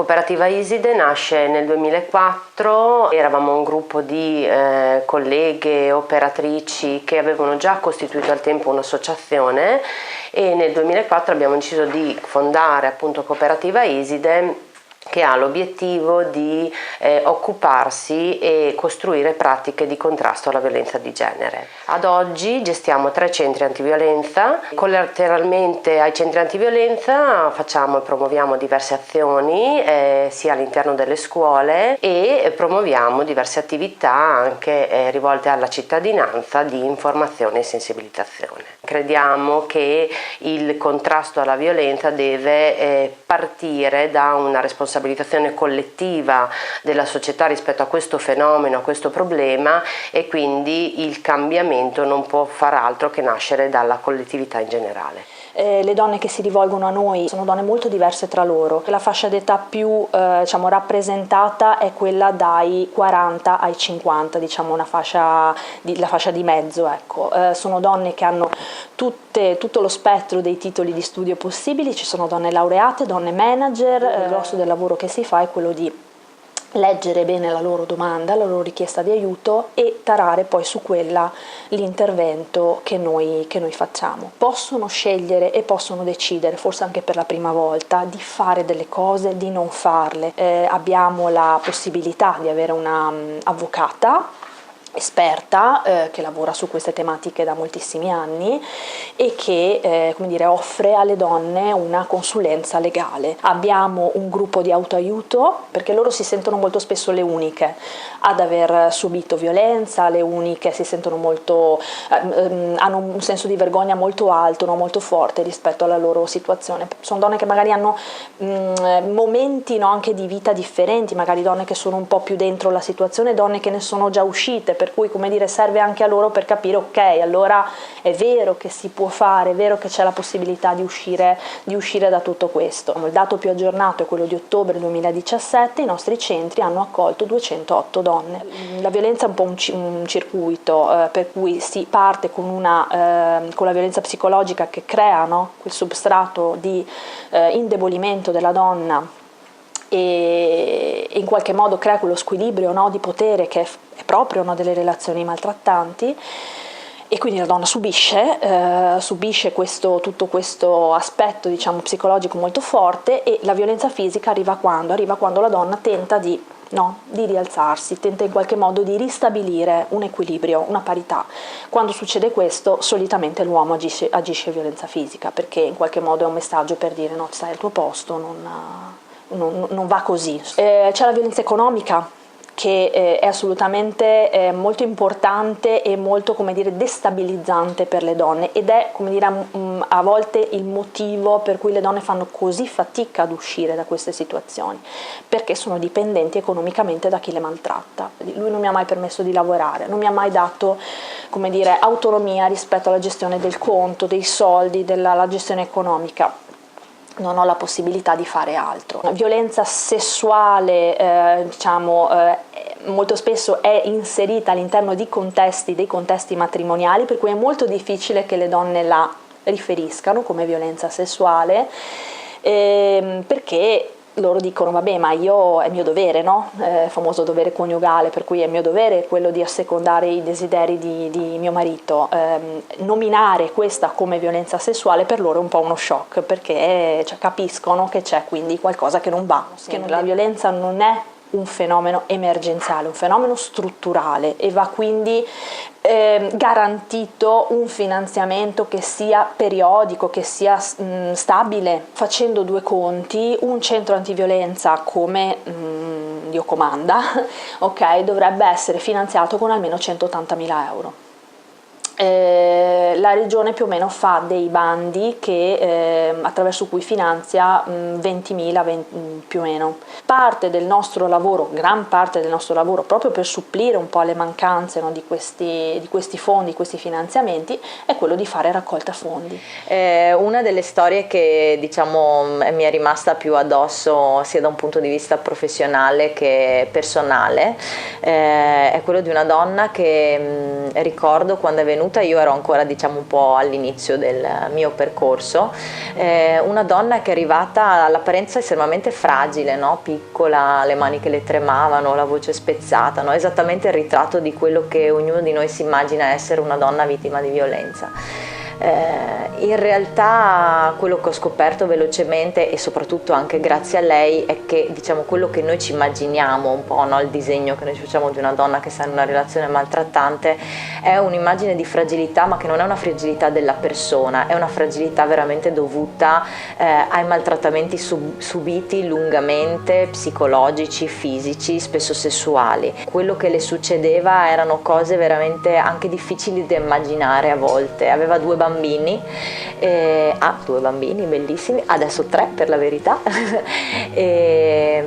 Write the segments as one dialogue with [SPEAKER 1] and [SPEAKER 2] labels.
[SPEAKER 1] Cooperativa Iside nasce nel 2004, eravamo un gruppo di colleghe operatrici che avevano già costituito al tempo un'associazione e nel 2004 abbiamo deciso di fondare appunto Cooperativa Iside, che ha l'obiettivo di occuparsi e costruire pratiche di contrasto alla violenza di genere. Ad oggi gestiamo 3 centri antiviolenza. Collateralmente ai centri antiviolenza facciamo e promuoviamo diverse azioni sia all'interno delle scuole e promuoviamo diverse attività anche rivolte alla cittadinanza di informazione e sensibilizzazione. Crediamo che il contrasto alla violenza deve partire da una responsabilizzazione collettiva della società rispetto a questo fenomeno, a questo problema, e quindi il cambiamento non può far altro che nascere dalla collettività in generale.
[SPEAKER 2] Le donne che si rivolgono a noi sono donne molto diverse tra loro. La fascia d'età più rappresentata è quella dai 40 ai 50, la fascia di mezzo. Ecco. Sono donne che hanno tutto lo spettro dei titoli di studio possibili, ci sono donne laureate, donne manager. Il grosso del lavoro che si fa è quello di leggere bene la loro domanda, la loro richiesta di aiuto e tarare poi su quella l'intervento che noi facciamo. Possono scegliere e possono decidere, forse anche per la prima volta, di fare delle cose, di non farle. Abbiamo la possibilità di avere una avvocata esperta che lavora su queste tematiche da moltissimi anni e che offre alle donne una consulenza legale. Abbiamo un gruppo di autoaiuto perché loro si sentono molto spesso le uniche ad aver subito violenza, le uniche si sentono hanno un senso di vergogna molto alto, molto forte rispetto alla loro situazione. Sono donne che magari hanno momenti anche di vita differenti, magari donne che sono un po' più dentro la situazione, donne che ne sono già uscite, per cui serve anche a loro per capire ok, allora è vero che si può fare, è vero che c'è la possibilità di uscire da tutto questo. Il dato più aggiornato è quello di ottobre 2017, i nostri centri hanno accolto 208 donne. La violenza è un po' un circuito per cui si parte con la violenza psicologica che crea quel substrato di indebolimento della donna e in qualche modo crea quello squilibrio di potere che è proprio delle relazioni maltrattanti, e quindi la donna subisce tutto questo aspetto psicologico molto forte, e la violenza fisica arriva quando la donna tenta di rialzarsi, tenta in qualche modo di ristabilire un equilibrio, una parità. Quando succede questo, solitamente l'uomo agisce violenza fisica, perché in qualche modo è un messaggio per dire no, stai al tuo posto, non va così. C'è la violenza economica, che è assolutamente molto importante e molto destabilizzante per le donne, ed è a volte il motivo per cui le donne fanno così fatica ad uscire da queste situazioni, perché sono dipendenti economicamente da chi le maltratta. Lui non mi ha mai permesso di lavorare, non mi ha mai dato autonomia rispetto alla gestione del conto, dei soldi, la gestione economica. Non ho la possibilità di fare altro. La violenza sessuale molto spesso è inserita all'interno dei contesti matrimoniali, per cui è molto difficile che le donne la riferiscano come violenza sessuale, perché loro dicono vabbè, ma è mio dovere, il famoso dovere coniugale, per cui è mio dovere quello di assecondare i desideri di mio marito. Nominare questa come violenza sessuale per loro è un po' uno shock, perché capiscono che c'è quindi qualcosa che non va, che la violenza non è un fenomeno emergenziale, un fenomeno strutturale, e va quindi garantito un finanziamento che sia periodico, che sia stabile. Facendo due conti, un centro antiviolenza come Dio comanda, dovrebbe essere finanziato con almeno 180.000 euro. La regione più o meno fa dei bandi attraverso cui finanzia 20.000 più o meno. Parte del nostro lavoro, gran parte del nostro lavoro, proprio per supplire un po' alle mancanze di questi fondi, questi finanziamenti, è quello di fare raccolta fondi.
[SPEAKER 3] Una delle storie che mi è rimasta più addosso sia da un punto di vista professionale che personale è quello di una donna che ricordo quando è venuta venuta, io ero ancora diciamo un po' all'inizio del mio percorso, una donna che è arrivata all'apparenza estremamente fragile, no? Piccola, le mani che le tremavano, la voce spezzata, no? Esattamente il ritratto di quello che ognuno di noi si immagina essere una donna vittima di violenza. In realtà quello che ho scoperto velocemente, e soprattutto anche grazie a lei, è che diciamo quello che noi ci immaginiamo un po', no? Il disegno che noi ci facciamo di una donna che sta in una relazione maltrattante è un'immagine di fragilità, ma che non è una fragilità della persona, è una fragilità veramente dovuta ai maltrattamenti subiti lungamente, psicologici, fisici, spesso sessuali. Quello che le succedeva erano cose veramente anche difficili da immaginare a volte. Aveva due bambini, due bambini bellissimi, adesso 3 per la verità, e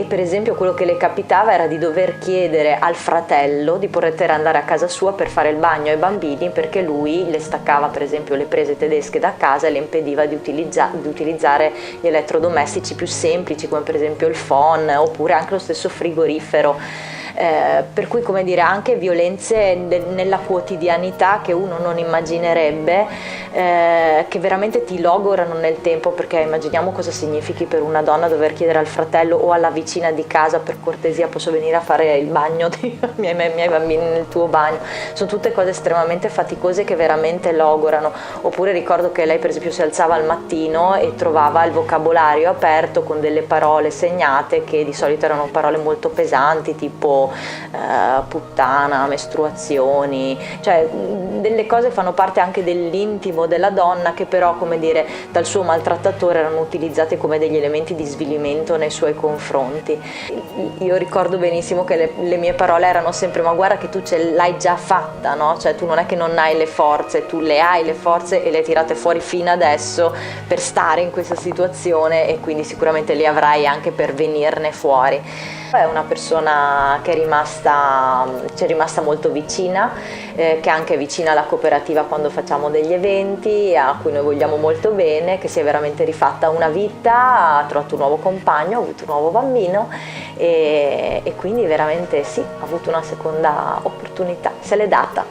[SPEAKER 3] per esempio quello che le capitava era di dover chiedere al fratello di poter andare a casa sua per fare il bagno ai bambini, perché lui le staccava per esempio le prese tedesche da casa e le impediva di utilizzare gli elettrodomestici più semplici, come per esempio il phon oppure anche lo stesso frigorifero. Per cui, come dire, anche violenze nella quotidianità che uno non immaginerebbe, che veramente ti logorano nel tempo, perché immaginiamo cosa significhi per una donna dover chiedere al fratello o alla vicina di casa: per cortesia posso venire a fare il bagno dei miei bambini nel tuo bagno. Sono tutte cose estremamente faticose che veramente logorano. Oppure ricordo che lei per esempio si alzava al mattino e trovava il vocabolario aperto con delle parole segnate che di solito erano parole molto pesanti, tipo puttana, mestruazioni, cioè delle cose che fanno parte anche dell'intimo della donna, che però, come dire, dal suo maltrattatore erano utilizzate come degli elementi di svilimento nei suoi confronti. Io ricordo benissimo che le mie parole erano sempre: ma guarda che tu l'hai già fatta, no? Cioè tu non è che non hai le forze, tu le hai le forze e le hai tirate fuori fino adesso per stare in questa situazione, e quindi sicuramente le avrai anche per venirne fuori. È una persona che ci è rimasta molto vicina, che è anche vicina alla cooperativa quando facciamo degli eventi, a cui noi vogliamo molto bene, che si è veramente rifatta una vita, ha trovato un nuovo compagno, ha avuto un nuovo bambino, e quindi veramente sì, ha avuto una seconda opportunità, se l'è data.